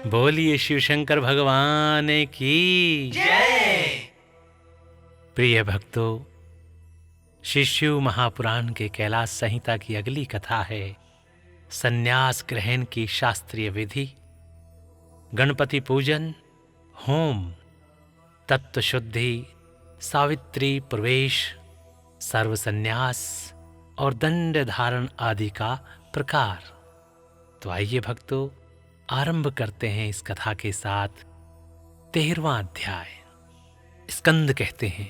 बोलिए शिव शंकर भगवान की जय। प्रिय भक्तों, श्री शिव महापुराण के कैलाश संहिता की अगली कथा है संन्यास ग्रहण की शास्त्रीय विधि, गणपति पूजन, होम, तत्व शुद्धि, सावित्री प्रवेश, सर्व संन्यास और दंड धारण आदि का प्रकार। तो आइए भक्तों, आरंभ करते हैं इस कथा के साथ 13वां अध्याय। स्कंद कहते हैं,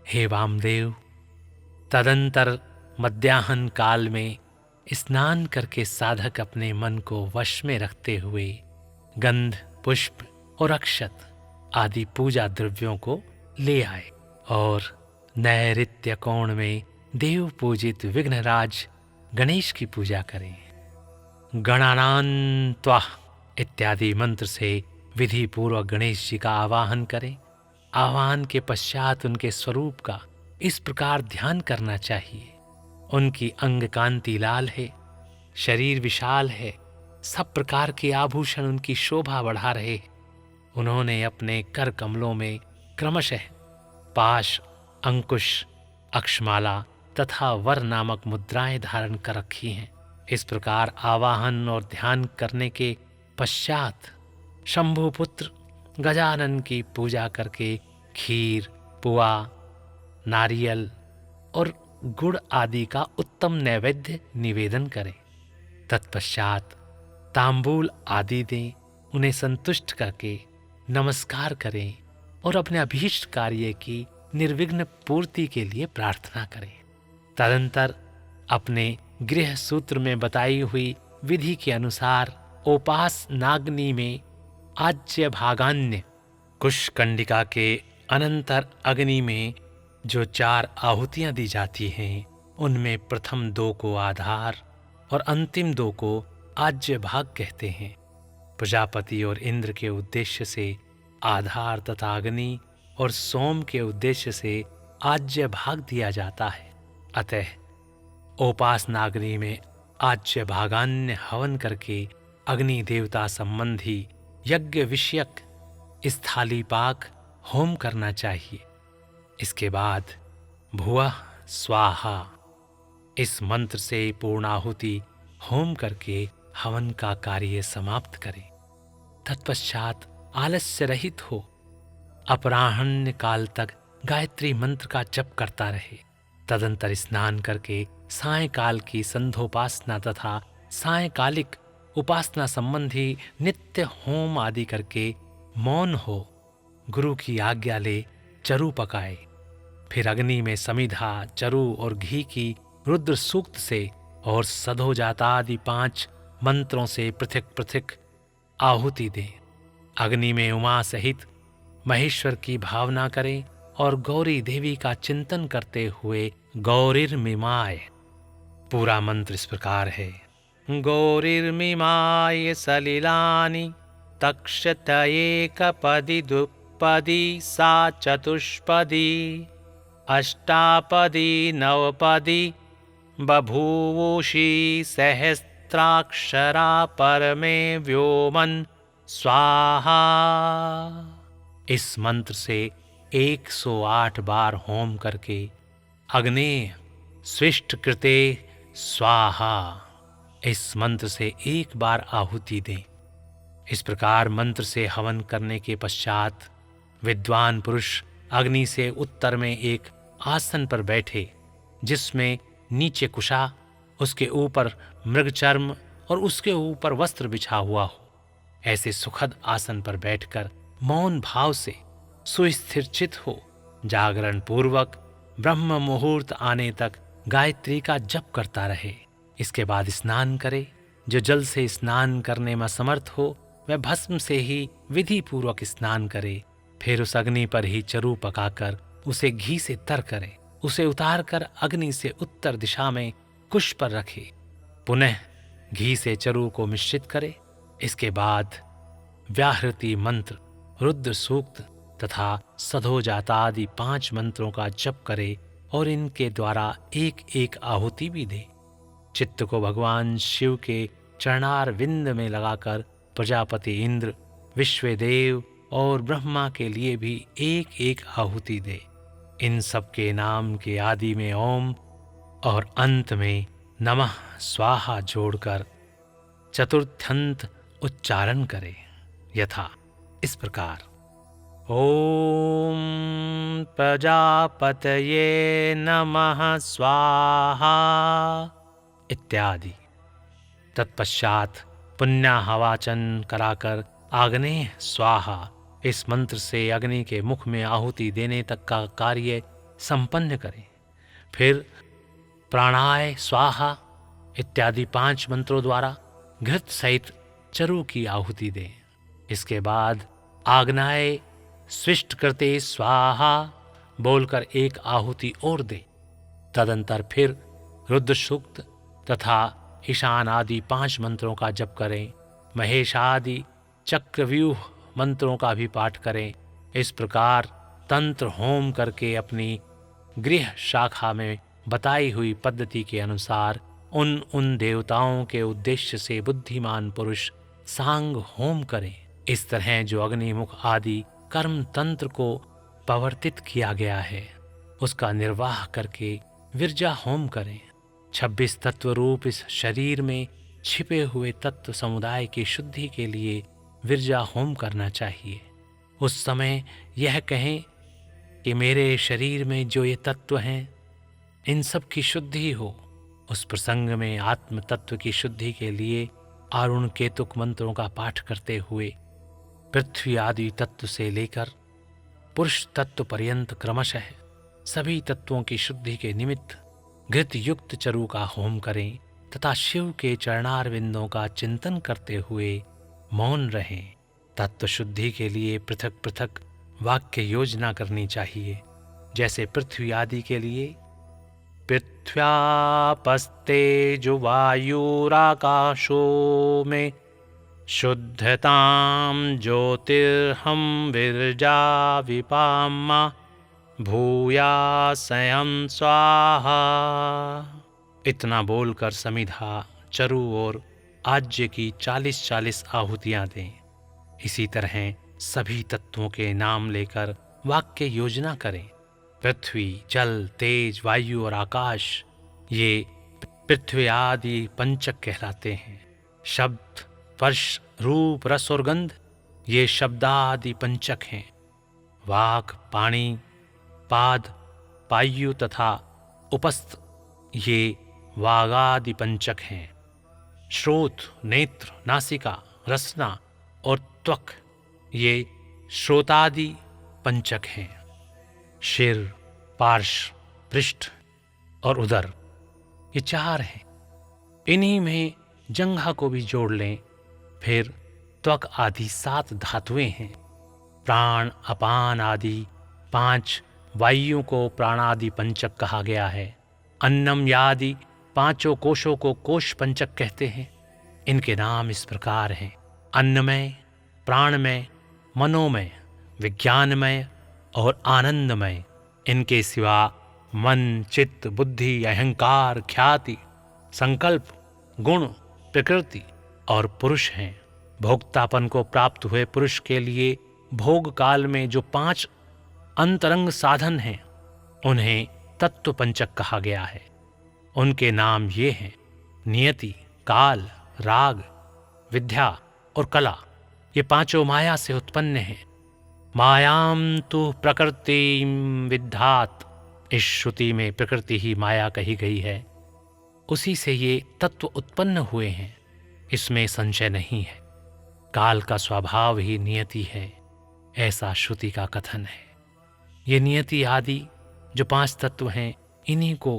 हे वामदेव, तदंतर मध्याह्न काल में स्नान करके साधक अपने मन को वश में रखते हुए गंध, पुष्प और अक्षत आदि पूजा द्रव्यों को ले आए और नैऋत्य कोण में देव पूजित विघ्नराज गणेश की पूजा करें। गणानान्त्वा इत्यादि मंत्र से विधि पूर्वक गणेश जी का आवाहन करें। आवाहन के पश्चात उनके स्वरूप का इस प्रकार ध्यान करना चाहिए। उनकी अंग कांति लाल है, शरीर विशाल है, सब प्रकार के आभूषण उनकी शोभा बढ़ा रहे हैं। उन्होंने अपने कर कमलों में क्रमशः पाश, अंकुश, अक्षमाला तथा वर नामक मुद्राएं धारण कर रखी हैं। इस प्रकार आवाहन और ध्यान करने के पश्चात शंभुपुत्र गजानन की पूजा करके खीर, पुआ, नारियल और गुड़ आदि का उत्तम नैवेद्य निवेदन करें। तत्पश्चात तांबूल आदि दें, उन्हें संतुष्ट करके नमस्कार करें और अपने अभीष्ट कार्य की निर्विघ्न पूर्ति के लिए प्रार्थना करें। तदंतर अपने गृह सूत्र में बताई हुई विधि के अनुसार ओपास नाग्नि में आज्य भागान्य कुशकंडिका के अनंतर अग्नि में जो 4 आहुतियां दी जाती हैं, उनमें प्रथम 2 को आधार और अंतिम 2 को आज्य भाग कहते हैं। प्रजापति और इंद्र के उद्देश्य से आधार तथा अग्नि और सोम के उद्देश्य से आज्य भाग दिया जाता है। अतः ओपासनाग्नि में आज्य भागान्य हवन करके अग्नि देवता संबंधी यज्ञ विषयक स्थालीपाक होम करना चाहिए। इसके बाद भुवः स्वाहा इस मंत्र से पूर्णाहुति होम करके हवन का कार्य समाप्त करें। तत्पश्चात आलस्य रहित हो अपराह्न काल तक गायत्री मंत्र का जप करता रहे। तदंतर स्नान करके सायंकाल की संध्योपासना तथा सायंकालिक उपासना संबंधी नित्य होम आदि करके मौन हो गुरु की आज्ञा ले चरु पकाए। फिर अग्नि में समिधा, चरु और घी की रुद्र सूक्त से और सधोजाता आदि 5 मंत्रों से पृथक पृथक आहुति दें। अग्नि में उमा सहित महेश्वर की भावना करें और गौरी देवी का चिंतन करते हुए गौरीर्मिमाय। पूरा मंत्र इस प्रकार है, गौरीर्मिमाय सलिलानि तक्षत एकपदी दुपदी सा चतुष्पदी अष्टापदी नवपदी बभूवुषी सहस्त्राक्षरा परमे व्योमन स्वाहा। इस मंत्र से 108 बार होम करके अग्नेय स्विष्ट कृते स्वाहा इस मंत्र से 1 बार आहुति दें। इस प्रकार मंत्र से हवन करने के पश्चात विद्वान पुरुष अग्नि से उत्तर में एक आसन पर बैठे, जिसमें नीचे कुशा, उसके ऊपर मृगचर्म और उसके ऊपर वस्त्र बिछा हुआ हो। ऐसे सुखद आसन पर बैठकर मौन भाव से सुस्थिरचित हो जागरण पूर्वक ब्रह्म मुहूर्त आने तक गायत्री का जप करता रहे। इसके बाद स्नान करे। जो जल से स्नान करने में समर्थ हो वह भस्म से ही विधि पूर्वक स्नान करे। फिर उस अग्नि पर ही चरु पकाकर उसे घी से तर करे। उसे उतारकर अग्नि से उत्तर दिशा में कुश पर रखे। पुनः घी से चरु को मिश्रित करे। इसके बाद व्याहृति मंत्र, रुद्र सूक्त तथा सधोजाता आदि 5 मंत्रों का जप करे और इनके द्वारा एक एक आहुति भी दे। चित्त को भगवान शिव के चरणार विंद में लगाकर प्रजापति इंद्र, विश्वदेव और ब्रह्मा के लिए भी एक एक आहुति दे। इन सब के नाम के आदि में ओम और अंत में नमः स्वाहा जोड़कर चतुर्थ्यंत उच्चारण करे। यथा इस प्रकार: ओम प्रजापतये नमः स्वाहा इत्यादि। तत्पश्चात पुण्याहवाचन कराकर आग्नेय स्वाहा इस मंत्र से अग्नि के मुख में आहुति देने तक का कार्य संपन्न करें। फिर प्राणाय स्वाहा इत्यादि 5 मंत्रों द्वारा घृत सहित चरु की आहुति दें। इसके बाद आग्नाय स्विष्ट करते स्वाहा बोलकर एक आहुति और दें। तदंतर फिर रुद्र सूक्त तथा ईशान आदि 5 मंत्रों का जप करें। महेश आदि चक्रव्यूह मंत्रों का भी पाठ करें। इस प्रकार तंत्र होम करके अपनी गृह शाखा में बताई हुई पद्धति के अनुसार उन देवताओं के उद्देश्य से बुद्धिमान पुरुष सांग होम करें। इस तरह जो अग्निमुख आदि कर्म तंत्र को प्रवर्तित किया गया है उसका निर्वाह करके विरजा होम करें। 26 तत्व रूप इस शरीर में छिपे हुए तत्व समुदाय की शुद्धि के लिए विरजा होम करना चाहिए। उस समय यह कहें कि मेरे शरीर में जो ये तत्व हैं इन सब की शुद्धि हो। उस प्रसंग में आत्म तत्व की शुद्धि के लिए अरुण केतुक मंत्रों का पाठ करते हुए पृथ्वी आदि तत्व से लेकर पुरुष तत्व पर्यंत क्रमशः सभी तत्वों की शुद्धि के निमित्त घृत युक्त चरु का होम करें तथा शिव के चरणारविंदों का चिंतन करते हुए मौन रहें। तत्व शुद्धि के लिए पृथक पृथक वाक्य योजना करनी चाहिए। जैसे पृथ्वी आदि के लिए पृथ्व्यापस्तेजो वायुराकाशो में शुद्धतां ज्योतिर्हं विरजा विपामा भूयासयं स्वाहा। इतना बोलकर समिधा, चरु और आज्य की 40-40 आहुतियां दें। इसी तरह सभी तत्वों के नाम लेकर वाक्य योजना करें। पृथ्वी, जल, तेज, वायु और आकाश ये पृथ्वी आदि पंचक कहलाते हैं। शब्द, स्पर्श, रूप, रस और गंध ये शब्दादि पंचक हैं। वाक, पाणी, पाद, पायु तथा उपस्थ ये वागादि पंचक हैं। श्रोत, नेत्र, नासिका, रसना और त्वक ये श्रोतादि पंचक हैं। शिर, पार्श्व, पृष्ठ और उदर ये 4 हैं। इन्हीं में जंघा को भी जोड़ लें। फिर त्वक आदि 7 धातुएं हैं। प्राण, अपान आदि 5 वायुओं को प्राणादि पंचक कहा गया है। अन्नम यादि 5 कोशों को कोश पंचक कहते हैं। इनके नाम इस प्रकार हैं: अन्नमय, प्राणमय, मनोमय, विज्ञानमय और आनंदमय। इनके सिवा मन, चित्त, बुद्धि, अहंकार, ख्याति, संकल्प, गुण, प्रकृति और पुरुष हैं। भोक्तापन को प्राप्त हुए पुरुष के लिए भोग काल में जो 5 अंतरंग साधन हैं उन्हें तत्व पंचक कहा गया है। उनके नाम ये हैं: नियति, काल, राग, विद्या और कला। ये 5 माया से उत्पन्न हैं। मायां तु प्रकृतिं विद्धात्। इस श्रुति में प्रकृति ही माया कही गई है। उसी से ये तत्व उत्पन्न हुए हैं, इसमें संशय नहीं है। काल का स्वभाव ही नियति है, ऐसा श्रुति का कथन है। ये नियति आदि जो 5 तत्व हैं इन्हीं को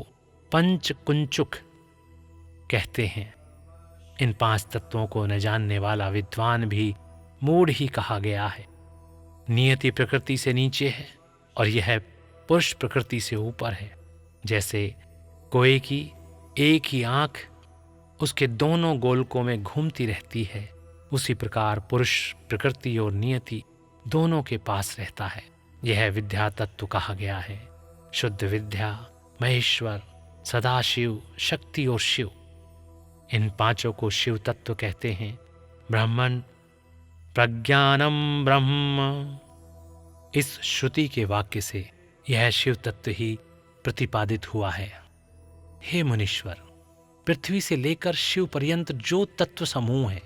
पंचकुंचुक कहते हैं। इन 5 तत्वों को न जानने वाला विद्वान भी मूढ़ ही कहा गया है। नियति प्रकृति से नीचे है और यह पुरुष प्रकृति से ऊपर है। जैसे कोए की एक ही आंख उसके दोनों गोलकों में घूमती रहती है, उसी प्रकार पुरुष प्रकृति और नियति दोनों के पास रहता है। यह विद्या तत्व कहा गया है। शुद्ध विद्या, महेश्वर, सदाशिव, शक्ति और शिव, इन 5 को शिव तत्व कहते हैं। ब्राह्मण, प्रज्ञानम ब्रह्म। इस श्रुति के वाक्य से यह शिव तत्व ही प्रतिपादित हुआ है। हे मुनीश्वर, पृथ्वी से लेकर शिव पर्यंत जो तत्व समूह है,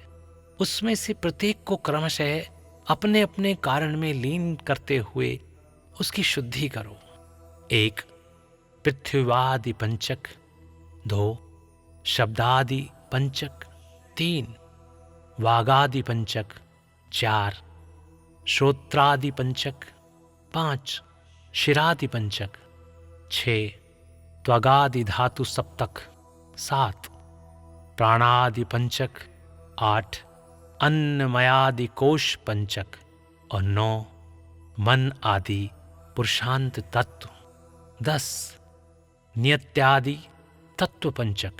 उसमें से प्रत्येक को क्रमशः अपने अपने कारण में लीन करते हुए उसकी शुद्धि करो। 1. पृथ्वीवादि पंचक। 2. शब्दादि पंचक। 3. वागादि पंचक। 4. श्रोत्रादि पंचक। 5. शिरादि पंचक। 6. त्वगादि धातु सप्तक। 7. प्राणादि पंचक। 8. अन्नमयादि कोश पंचक। और 9. मन आदि पुरुषांत तत्व। 10. नियत्यादि तत्व पंचक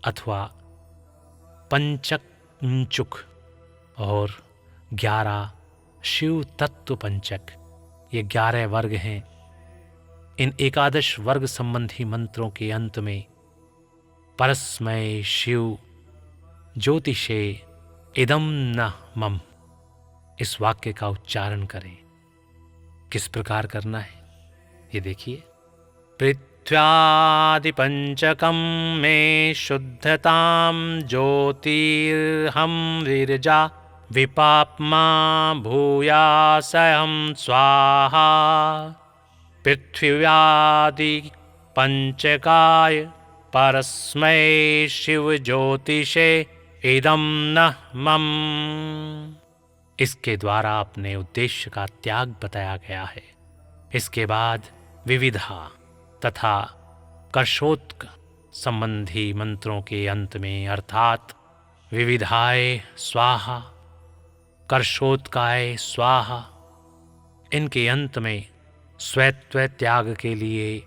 अथवा पंचकंचुक। और 11 शिव तत्व पंचक। ये 11 वर्ग हैं। इन एकादश वर्ग संबंधी मंत्रों के अंत में परस्मै शिव ज्योतिषे इदं न मम, इस वाक्य का उच्चारण करें। किस प्रकार करना है ये देखिए। पृथ्व्यादि पंचकम में शुद्धताम ज्योतिर्हम विरजा विपाप्मा भूयासहं स्वाहा। पृथ्व्यादि पंचकाय परस्मै शिव ज्योतिषे इदं न मम। इसके द्वारा अपने उद्देश्य का त्याग बताया गया है। इसके बाद विविधा तथा कर्षोत्क संबंधी मंत्रों के अंत में अर्थात विविधाय स्वाहा, कर्षोत्काय स्वाहा, इनके अंत में स्वैत्व त्याग के लिए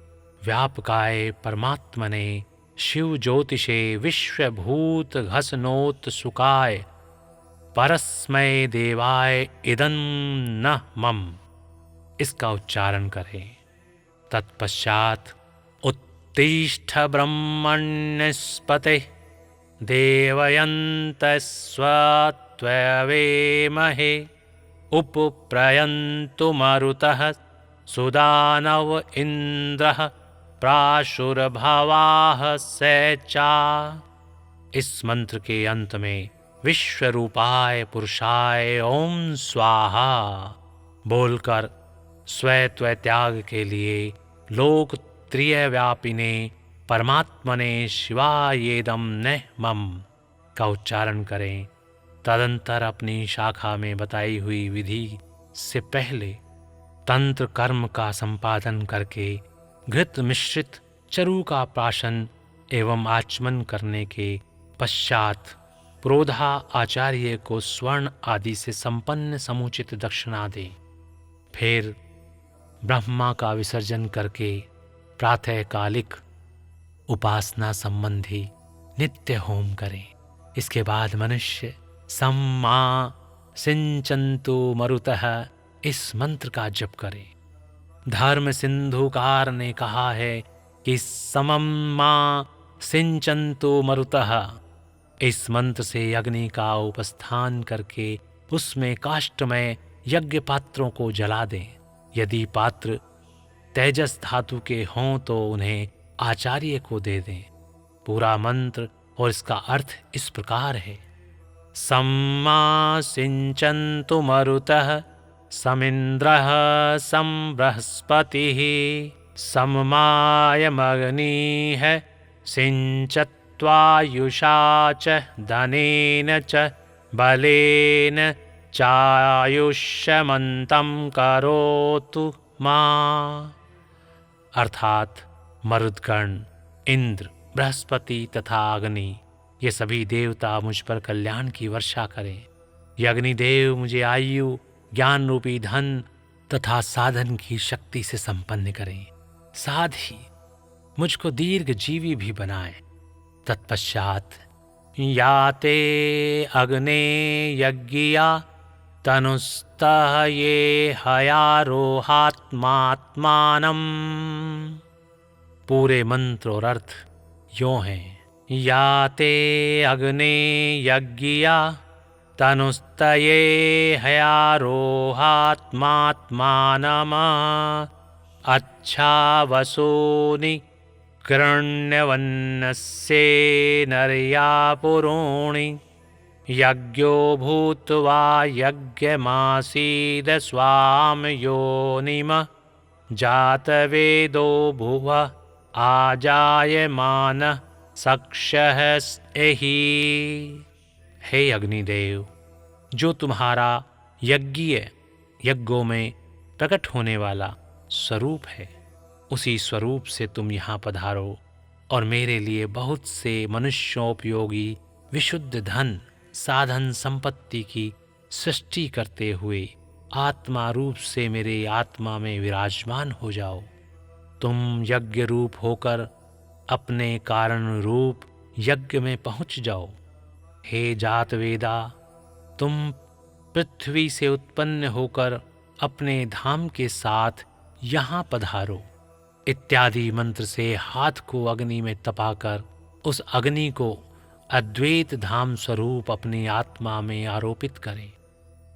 व्यापकाय परमात्मने शिव ज्योतिषे विश्वभूत घसनोत सुकाय परस्मै देवाय इदं न मम, इसका उच्चारण करें। तत्पश्चात उत्तिष्ठ ब्रह्मण्यस्पते देवयन्तस्वत्ववेमहे उपप्रयन्तु मरुतः सुदानव इंद्रः प्राशुरभवाः सैचा। इस मंत्र के अंत में विश्वरूपाय पुरुषाय ओम स्वाहा बोलकर स्वैत्व त्याग के लिए लोक त्रिय व्यापिने परमात्मने शिवायेदं न मम का उच्चारण करें। तदंतर अपनी शाखा में बताई हुई विधि से पहले तंत्र कर्म का संपादन करके घृत मिश्रित चरु का प्राशन एवं आचमन करने के पश्चात प्रोधा आचार्य को स्वर्ण आदि से संपन्न समुचित दक्षिणा दे। फिर ब्रह्मा का विसर्जन करके प्रातःकालिक उपासना संबंधी नित्य होम करें। इसके बाद मनुष्य सम्मा सिंचन्तु मरुतः इस मंत्र का जप करें। धर्म सिंधुकार ने कहा है कि समम मा सिंचन्तु मरुतः। इस मंत्र से अग्नि का उपस्थान करके उसमें काष्ठमय यज्ञ पात्रों को जला दें। यदि पात्र तेजस धातु के हों तो उन्हें आचार्य को दे दें। पूरा मंत्र और इसका अर्थ इस प्रकार है। सम्मा सिंचन्तु मरुतः समिन्द्रः सम बृहस्पतिः सममायमग्निः सिंचत्वायुषा च धनेन च बलेन चायुष्यमन्तं करोतु मां। अर्थात मरुद्गण, इंद्र, बृहस्पति तथा अग्नि, ये सभी देवता मुझ पर कल्याण की वर्षा करें। ये अग्निदेव मुझे आयु, ज्ञान रूपी धन तथा साधन की शक्ति से संपन्न करें, साथ ही मुझको दीर्घ जीवी भी बनाएं। तत्पश्चात याते अग्ने यज्ञिया तनुस्तः ये हयारोहात्मात्मानम्। पूरे मंत्र और अर्थ यों हैं। याते अग्ने यज्ञिया तनुस्तये हयारोहात्मात्मानम अच्छावसोनि कृण्यवन्नस्ये नर्या पुरोणि यज्ञो भूत्वा यज्ञमासीद स्वाम योनिम जातवेदो भुव आजायमान सक्षः एहि। हे अग्निदेव, जो तुम्हारा यज्ञों में प्रकट होने वाला स्वरूप है, उसी स्वरूप से तुम यहाँ पधारो और मेरे लिए बहुत से मनुष्योपयोगी विशुद्ध धन साधन संपत्ति की सृष्टि करते हुए आत्मा रूप से मेरे आत्मा में विराजमान हो जाओ। तुम यज्ञ रूप होकर अपने कारण रूप यज्ञ में पहुँच जाओ। हे जातवेदा, तुम पृथ्वी से उत्पन्न होकर अपने धाम के साथ यहाँ पधारो। इत्यादि मंत्र से हाथ को अग्नि में तपाकर उस अग्नि को अद्वैत धाम स्वरूप अपनी आत्मा में आरोपित करें।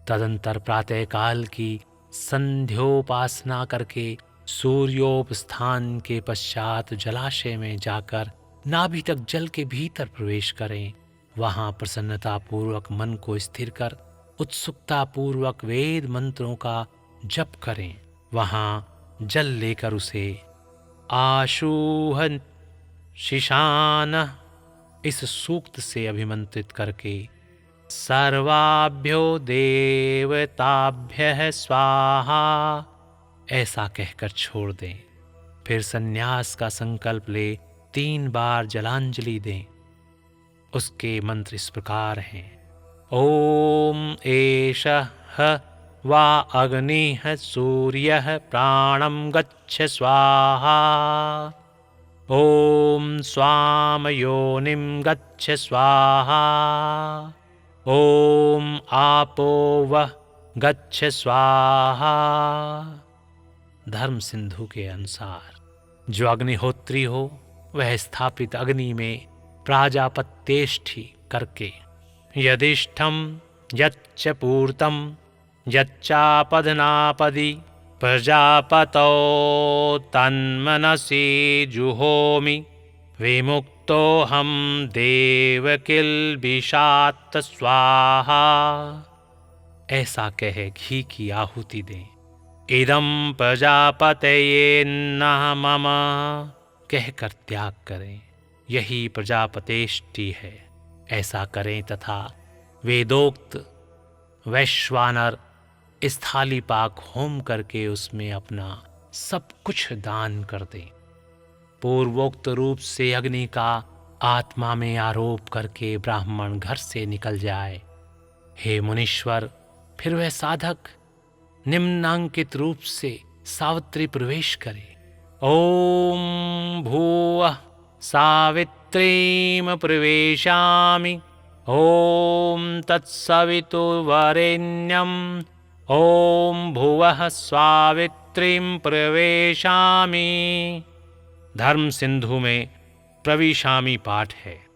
तदंतर प्रातःकाल की संध्योपासना करके सूर्योपस्थान के पश्चात जलाशय में जाकर नाभि तक जल के भीतर प्रवेश करें। वहाँ प्रसन्नता पूर्वक मन को स्थिर कर उत्सुकता पूर्वक वेद मंत्रों का जप करें। वहाँ जल लेकर उसे आशूहन शिशान इस सूक्त से अभिमंत्रित करके सर्वाभ्यो देवताभ्यः स्वाहा ऐसा कहकर छोड़ दें। फिर सन्यास का संकल्प ले 3 बार जलांजलि दें। उसके मंत्र इस प्रकार हैं। ओम एषः वा अग्निः सूर्यः प्राणं गच्छ स्वाहा। ओम स्वाम योनिं गच्छ स्वाहा। ओम आपो वः गच्छ स्वाहा। धर्म सिंधु के अनुसार जो अग्निहोत्री हो वह स्थापित अग्नि में प्राजापत्येष्ठि करके यदिष्ठं यच्च पूर्तं यच्चापदनापदि प्रजापतौ तन्मनसि जुहोमि विमुक्तोऽहं देवकिल्बिषात् स्वाहा। ऐसा कह घी की आहुति दें। इदं प्रजापतये नः मम कहकर त्याग करें। यही प्रजापतेष्टि है। ऐसा करें तथा वेदोक्त वैश्वानर स्थाली पाक होम करके उसमें अपना सब कुछ दान कर दें। पूर्वोक्त रूप से अग्नि का आत्मा में आरोप करके ब्राह्मण घर से निकल जाए। हे मुनीश्वर, फिर वह साधक निम्नांकित रूप से सावित्री प्रवेश करे। ओम भूवः सावित्रीं प्रवेशामि। ओम तत्सवितुर्वरेण्यं। ओम भुवः सावित्रीं प्रवेशामि। धर्म सिंधु में प्रविशामि पाठ है।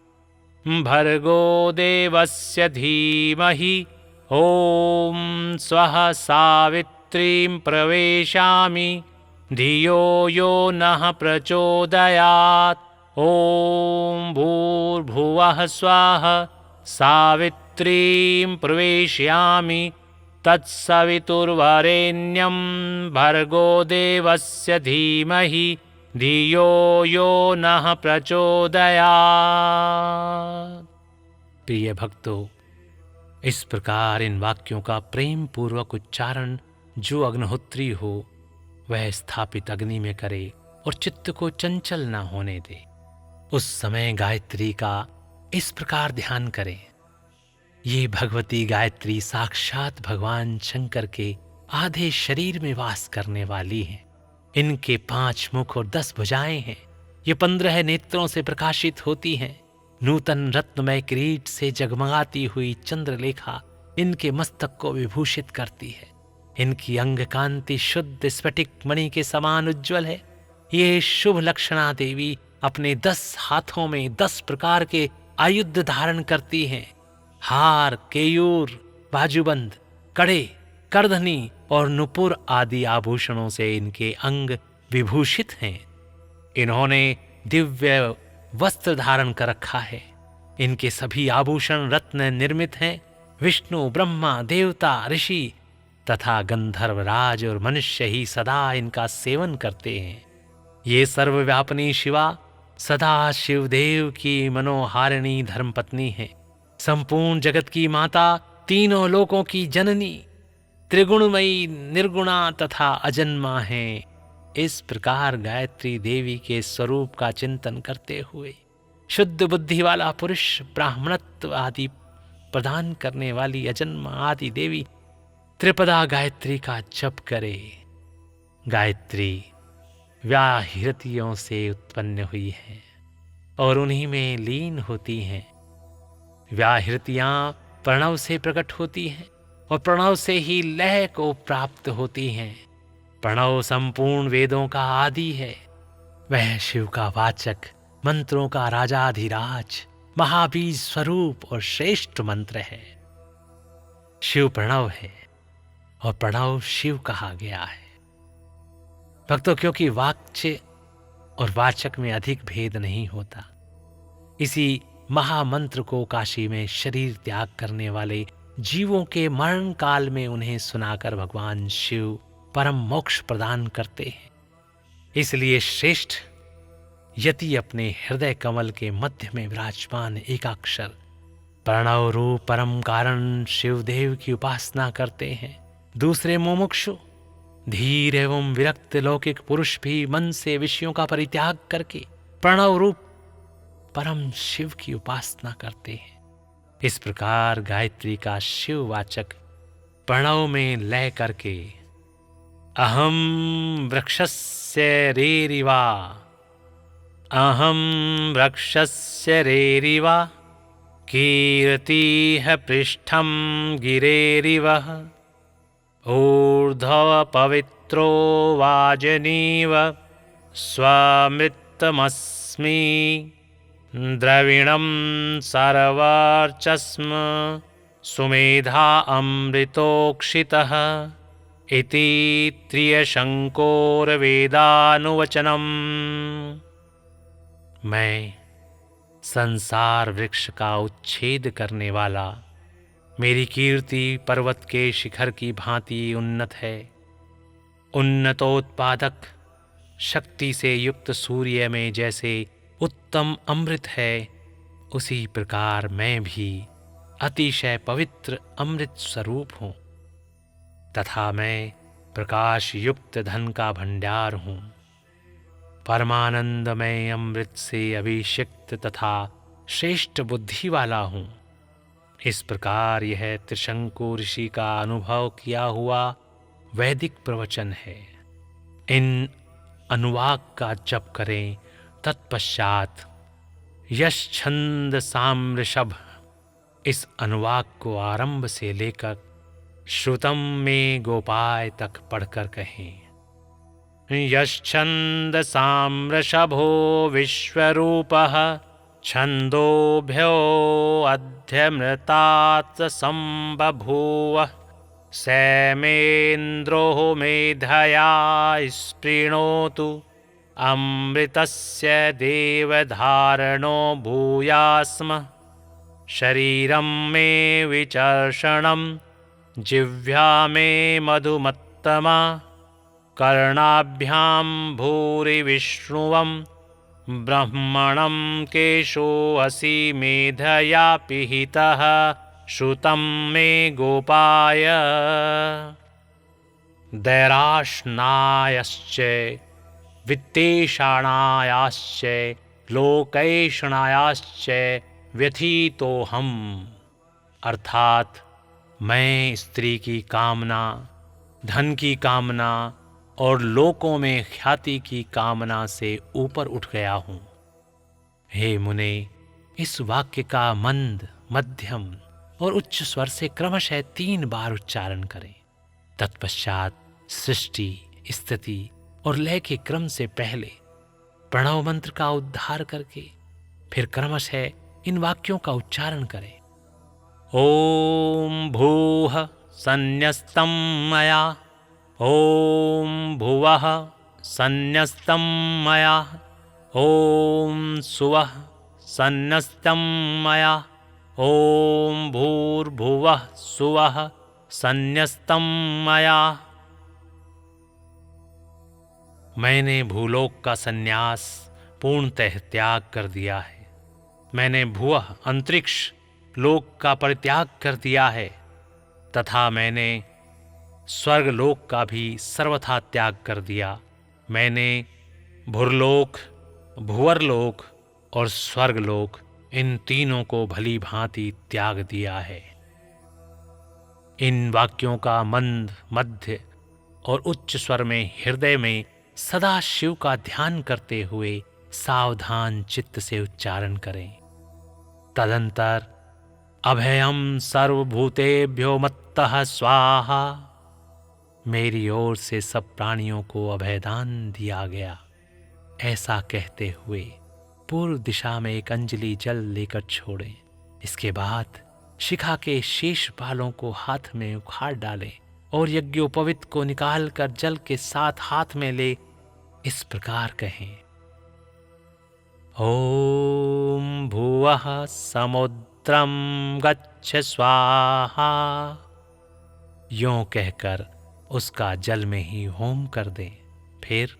भर्गो देवस्य धीमहि ओम स्वः सावित्रीं प्रवेशामि। धियो यो नः प्रचोदयात्। ओम भूर्भुवः स्वः सावित्रीं प्रवेशयामि। तत्सवितुर्वरेण्यं भर्गो देवस्य धीमहि धियो यो नः प्रचोदयात्। प्रिय भक्तों, इस प्रकार इन वाक्यों का प्रेम पूर्वक उच्चारण जो अग्निहोत्री हो वह स्थापित अग्नि में करे और चित्त को चंचल न होने दे। उस समय गायत्री का इस प्रकार ध्यान करें। ये भगवती गायत्री साक्षात भगवान शंकर के आधे शरीर में वास करने वाली हैं। इनके 5 मुख और 10 भुजाएं हैं। ये 15 नेत्रों से प्रकाशित होती हैं। नूतन रत्नमय किरीट से जगमगाती हुई चंद्रलेखा इनके मस्तक को विभूषित करती है। इनकी अंग कांति शुद्ध स्फटिक मणि के समान उज्ज्वल है। ये शुभ लक्षणा देवी अपने 10 हाथों में 10 प्रकार के आयुध धारण करती हैं। हार, केयूर, बाजूबंद, कड़े, करधनी और नुपुर आदि आभूषणों से इनके अंग विभूषित हैं। इन्होंने दिव्य वस्त्र धारण कर रखा है। इनके सभी आभूषण रत्न निर्मित हैं। विष्णु, ब्रह्मा, देवता, ऋषि तथा गंधर्व, राज और मनुष्य ही सदा इनका सेवन करते हैं। ये सर्वव्यापिनी शिवा सदा शिवदेव की मनोहारिणी धर्मपत्नी है, संपूर्ण जगत की माता, तीनों लोकों की जननी, त्रिगुणमयी, निर्गुणा तथा अजन्मा है। इस प्रकार गायत्री देवी के स्वरूप का चिंतन करते हुए शुद्ध बुद्धि वाला पुरुष ब्राह्मणत्व आदि प्रदान करने वाली अजन्मा आदि देवी त्रिपदा गायत्री का जप करे। गायत्री व्याहृतियों से उत्पन्न हुई है और उन्हीं में लीन होती हैं। व्याहृतियां प्रणव से प्रकट होती हैं और प्रणव से ही लय को प्राप्त होती हैं। प्रणव संपूर्ण वेदों का आदि है। वह शिव का वाचक, मंत्रों का राजाधिराज, महाबीज स्वरूप और श्रेष्ठ मंत्र है। शिव प्रणव है और प्रणव शिव कहा गया है। भक्तों, क्योंकि वाच्य और वाचक में अधिक भेद नहीं होता, इसी महामंत्र को काशी में शरीर त्याग करने वाले जीवों के मरण काल में उन्हें सुनाकर भगवान शिव परम मोक्ष प्रदान करते हैं। इसलिए श्रेष्ठ यति अपने हृदय कमल के मध्य में विराजमान एकाक्षर प्रणव रूप परम कारण शिवदेव की उपासना करते हैं। दूसरे मुमुक्षु, धीर एवं विरक्त लौकिक पुरुष भी मन से विषयों का परित्याग करके प्रणव रूप परम शिव की उपासना करते हैं। इस प्रकार गायत्री का शिववाचक प्रणव में लय करके अहम वृक्षस्य रेरिवा, अहम वृक्षस्य रेरिवा, कीर्तिः पृष्ठं गिरेरिवः, ऊर्ध्व पवित्रो वाजनीव, स्वमृतमस्मि द्रविणं सर्वर्चस्म, सुमेधा अमृतोक्षितः इति त्र्यशंकोरवेदानुवचनम्। मैं संसार वृक्ष का उच्छेद करने वाला, मेरी कीर्ति पर्वत के शिखर की भांति उन्नत है। उन्नतोत्पादक शक्ति से युक्त सूर्य में जैसे उत्तम अमृत है, उसी प्रकार मैं भी अतिशय पवित्र अमृत स्वरूप हूँ तथा मैं प्रकाश युक्त धन का भंडार हूँ। परमानंदमय अमृत से अभिषिक्त तथा श्रेष्ठ बुद्धि वाला हूँ। इस प्रकार यह त्रिशंकु ऋषि का अनुभव किया हुआ वैदिक प्रवचन है। इन अनुवाक का जप करें। तत्पश्चात यश छंद सामृषभ, इस अनुवाक को आरंभ से लेकर श्रुतम में गोपाय तक पढ़कर कहें। यश्छंद सामृषभो विश्वरूपः, छंदोभ्यो अध्यमृतात् संबभूव, सैमेन्द्रो मेधया स्पृणोतु, अमृतस्य देवधारणो भूयास्म, शरीरं मे विचर्षणं, जिह्वा मे मधुमत्तमा, कर्णाभ्यां भूरि विष्णुवं, ब्रह्मणं केशोऽसि मेधया पिहितः, श्रुतं मे गोपाय। दैराशनायश्च वित्तेषणायाश्च लोकैषणायाश्च व्यथितोऽहम्, अर्थात मैं स्त्री की कामना, धन की कामना और लोकों में ख्याति की कामना से ऊपर उठ गया हूँ। हे मुने, इस वाक्य का मंद, मध्यम और उच्च स्वर से क्रमशः 3 बार उच्चारण करें। तत्पश्चात सृष्टि, स्थिति और लय के क्रम से पहले प्रणव मंत्र का उद्धार करके फिर क्रमशः इन वाक्यों का उच्चारण करें। ॐ भूः सन्न्यस्तं मया, ॐ भुवः सन्न्यस्तं मया, ॐ सुवः सन्न्यस्तं मया, ॐ भूर्भुवः सुवः सन्न्यस्तं मया। मैंने भूलोक का सन्यास पूर्णतः त्याग कर दिया है। मैंने भुवः अंतरिक्ष लोक का परित्याग कर दिया है तथा मैंने स्वर्गलोक का भी सर्वथा त्याग कर दिया। मैंने भुरलोक, भुवरलोक और स्वर्गलोक इन तीनों को भली भांति त्याग दिया है। इन वाक्यों का मंद, मध्य और उच्च स्वर में हृदय में सदा शिव का ध्यान करते हुए सावधान चित्त से उच्चारण करें। तदंतर अभयम सर्वभूतेभ्यो मत्तः स्वाहा, मेरी ओर से सब प्राणियों को अभयदान दिया गया, ऐसा कहते हुए पूर्व दिशा में एक अंजलि जल लेकर छोड़ें। इसके बाद शिखा के शेष बालों को हाथ में उखाड़ डालें और यज्ञोपवीत को निकालकर जल के साथ हाथ में ले इस प्रकार कहें, ओम भुवः समुद्रम गच्छ स्वाहा। यों कहकर उसका जल में ही होम कर दें। फिर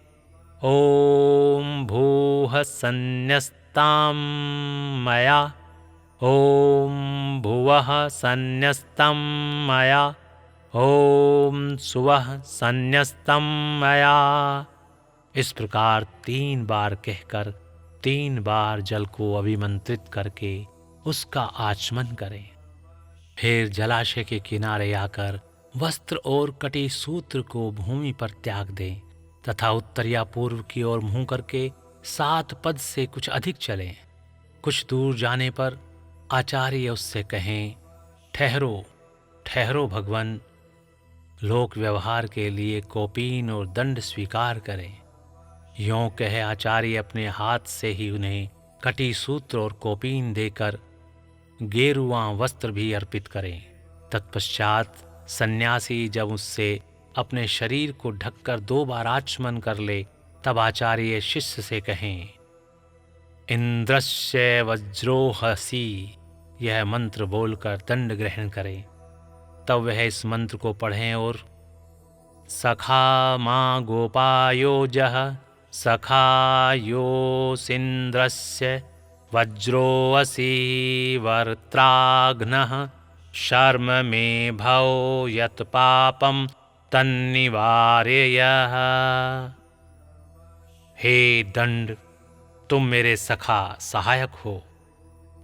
ओम भूः सन्न्यस्तां मया, ओम भुवः सन्न्यस्तं मया, ओम सुवः सन्न्यस्तं मया। इस प्रकार 3 बार कहकर 3 बार जल को अभिमंत्रित करके उसका आचमन करें। फिर जलाशय के किनारे आकर वस्त्र और कटी सूत्र को भूमि पर त्याग दें तथा उत्तर या पूर्व की ओर मुंह करके 7 पद से कुछ अधिक चलें। कुछ दूर जाने पर आचार्य उससे कहें, ठहरो ठहरो भगवन, लोक व्यवहार के लिए कौपीन और दंड स्वीकार करें। यों कहे आचार्य अपने हाथ से ही उन्हें कटी सूत्र और कौपीन देकर गेरुआ वस्त्र भी अर्पित करें। तत्पश्चात सन्यासी जब उससे अपने शरीर को ढककर 2 बार आचमन कर ले, तब आचार्य शिष्य से कहें, इंद्रस्य वज्रोहसी, यह मंत्र बोलकर दंड ग्रहण करें। तब वह इस मंत्र को पढ़ें और सखा मां गोपायोजः सखायोसिन्द्रस्य वज्रोऽसि वर्त्राघ्नः शर्म मे भौ यत् पापं तन्निवारयः। हे दंड, तुम मेरे सखा सहायक हो,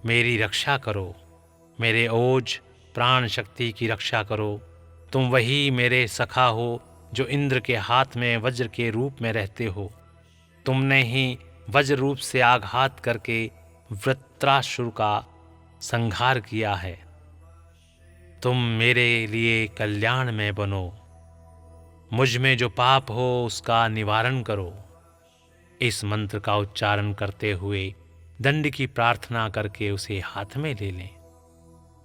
मेरी रक्षा करो, मेरे ओज प्राण शक्ति की रक्षा करो। तुम वही मेरे सखा हो जो इंद्र के हाथ में वज्र के रूप में रहते हो। तुमने ही वज्र रूप से आघात करके वृत्रासुर का संहार किया है। तुम मेरे लिए कल्याण में बनो, मुझ में जो पाप हो उसका निवारण करो। इस मंत्र का उच्चारण करते हुए दंड की प्रार्थना करके उसे हाथ में ले लें।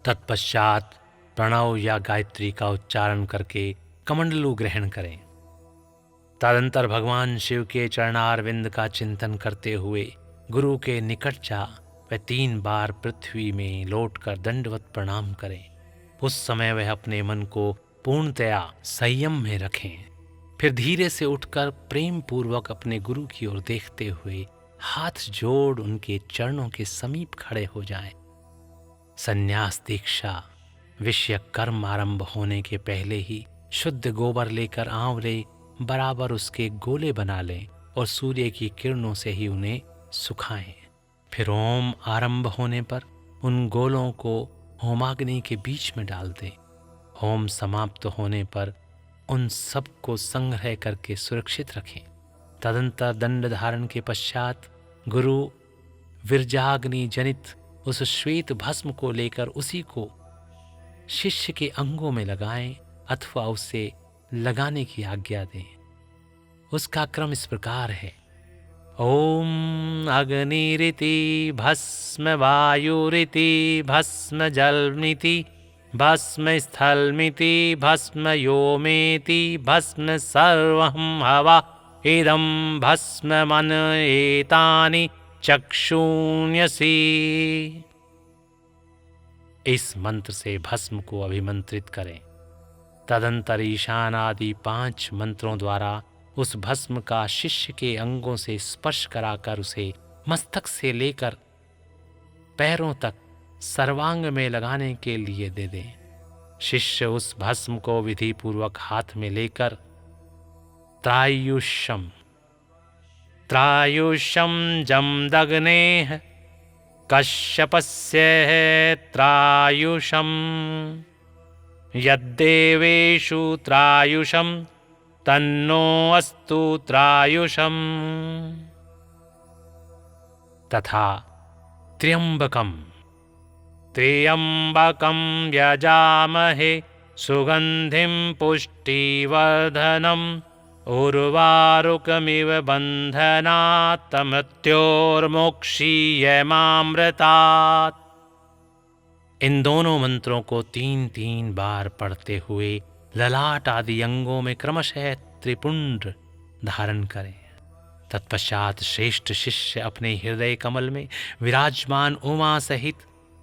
तत्पश्चात प्रणव या गायत्री का उच्चारण करके कमंडलू ग्रहण करें। तदंतर भगवान शिव के चरणारविंद का चिंतन करते हुए गुरु के निकट जा वह 3 बार पृथ्वी में लौटकर दंडवत प्रणाम करें। उस समय वह अपने मन को पूर्णतया संयम में रखें। फिर धीरे से उठकर प्रेम पूर्वक अपने गुरु की ओर देखते हुए हाथ जोड़ उनके चरणों के समीप खड़े हो जाएं। संन्यास दीक्षा विषय कर्म आरंभ होने के पहले ही शुद्ध गोबर लेकर आंवले बराबर उसके गोले बना लें और सूर्य की किरणों से ही उन्हें सुखाएं। फिर ओम आरंभ होने पर उन गोलों को होमाग्नि के बीच में डाल दें। होम समाप्त होने पर उन सब को संग्रह करके सुरक्षित रखें। तदंतर दंड धारण के पश्चात गुरु विरजाग्नि जनित उस श्वेत भस्म को लेकर उसी को शिष्य के अंगों में लगाएं अथवा उसे लगाने की आज्ञा दें। उसका क्रम इस प्रकार है, ओम अग्निरिति भस्म वायुरिति भस्म जलमिति भस्म स्थलमिति भस्म योमेति भस्म सर्वं हवा इदं भस्म मन एतानि चक्षुण्यसि। इस मंत्र से भस्म को अभिमंत्रित करें। तदंतर ईशान आदि 5 मंत्रों द्वारा उस भस्म का शिष्य के अंगों से स्पर्श कराकर उसे मस्तक से लेकर पैरों तक सर्वांग में लगाने के लिए दे दें। शिष्य उस भस्म को विधि पूर्वक हाथ में लेकर त्रायुषम जमदग्नेः कश्यपस्य त्रायुषम यद्देवेषु त्रायुषम तन्नो अस्तु त्रायुषम। तथा त्र्यंबकम यजामहे सुगंधिं पुष्टिवर्धनम् उर्वारुकमिव बन्धनात् मृत्योर्मोक्षीयमामृतात्। इन दोनों मंत्रों को 3-3 बार पढ़ते हुए ललाट आदि अंगों में क्रमशः त्रिपुंड धारण करें। तत्पश्चात श्रेष्ठ शिष्य अपने हृदय कमल में विराजमान उमा सहित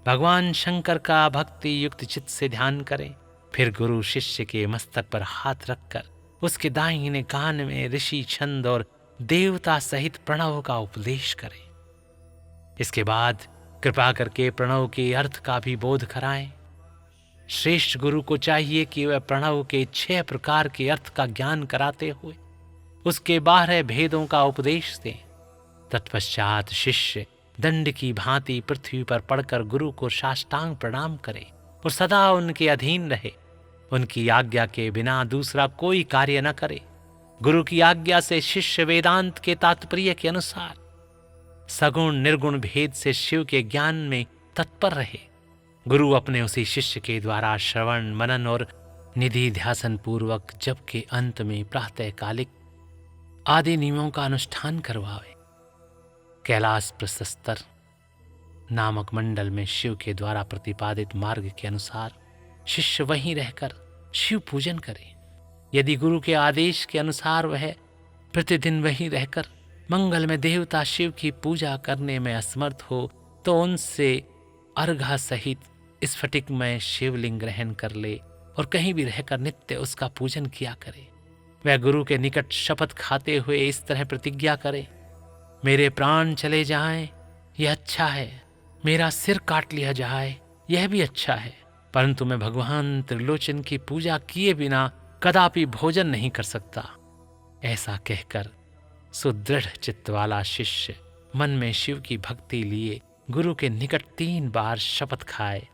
भगवान शंकर का भक्ति युक्त चित्त से ध्यान करें। फिर गुरु शिष्य के मस्तक पर हाथ रखकर उसके दाहिने कान में ऋषि छंद और देवता सहित प्रणव का उपदेश करें। इसके बाद कृपा करके प्रणव के अर्थ का भी बोध कराएं। श्रेष्ठ गुरु को चाहिए कि वह प्रणव के 6 प्रकार के अर्थ का ज्ञान कराते हुए उसके 12 भेदों का उपदेश दें। तत्पश्चात शिष्य दंड की भांति पृथ्वी पर पड़कर गुरु को साष्टांग प्रणाम करे और सदा उनके अधीन रहे। उनकी आज्ञा के बिना दूसरा कोई कार्य न करे। गुरु की आज्ञा से शिष्य वेदांत के तात्पर्य के अनुसार सगुण निर्गुण भेद से शिव के ज्ञान में तत्पर रहे। गुरु अपने उसी शिष्य के द्वारा श्रवण मनन और निधि ध्यासन पूर्वक जप के अंत में प्रातःकालिक आदि नियमों का अनुष्ठान करवावे। कैलाश प्रशस्तर नामक मंडल में शिव के द्वारा प्रतिपादित मार्ग के अनुसार शिष्य वहीं रहकर शिव पूजन करे। यदि गुरु के आदेश के अनुसार वह प्रतिदिन वहीं रहकर मंगल में देवता शिव की पूजा करने में असमर्थ हो तो उनसे अर्घा सहित स्फटिकमय शिवलिंग ग्रहण कर ले और कहीं भी रहकर नित्य उसका पूजन किया करे। वह गुरु के निकट शपथ खाते हुए इस तरह प्रतिज्ञा करे, मेरे प्राण चले जाएं यह अच्छा है, मेरा सिर काट लिया जाए यह भी अच्छा है, परंतु मैं भगवान त्रिलोचन की पूजा किए बिना कदापि भोजन नहीं कर सकता। ऐसा कहकर सुदृढ़ चित्त वाला शिष्य मन में शिव की भक्ति लिए गुरु के निकट 3 बार शपथ खाए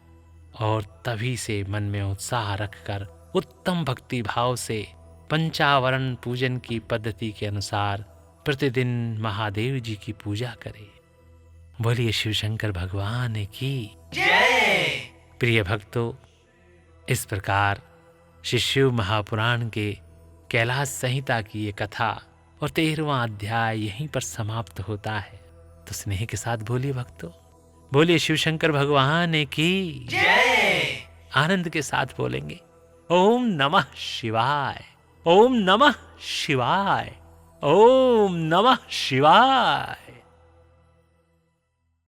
और तभी से मन में उत्साह रखकर उत्तम भक्ति भाव से पंचावरण पूजन की पद्धति के अनुसार प्रतिदिन महादेव जी की पूजा करे। बोलिए शिव शंकर भगवान की जय। प्रिय भक्तों, इस प्रकार श्री शिव महापुराण के कैलाश संहिता की ये कथा और 13वां अध्याय यहीं पर समाप्त होता है। तो स्नेह के साथ बोलिए भक्तों, बोलिए शिव शंकर भगवान की जय। आनंद के साथ बोलेंगे ओम नमः शिवाय, ओम नमः शिवाय, ओम नमः शिवाय।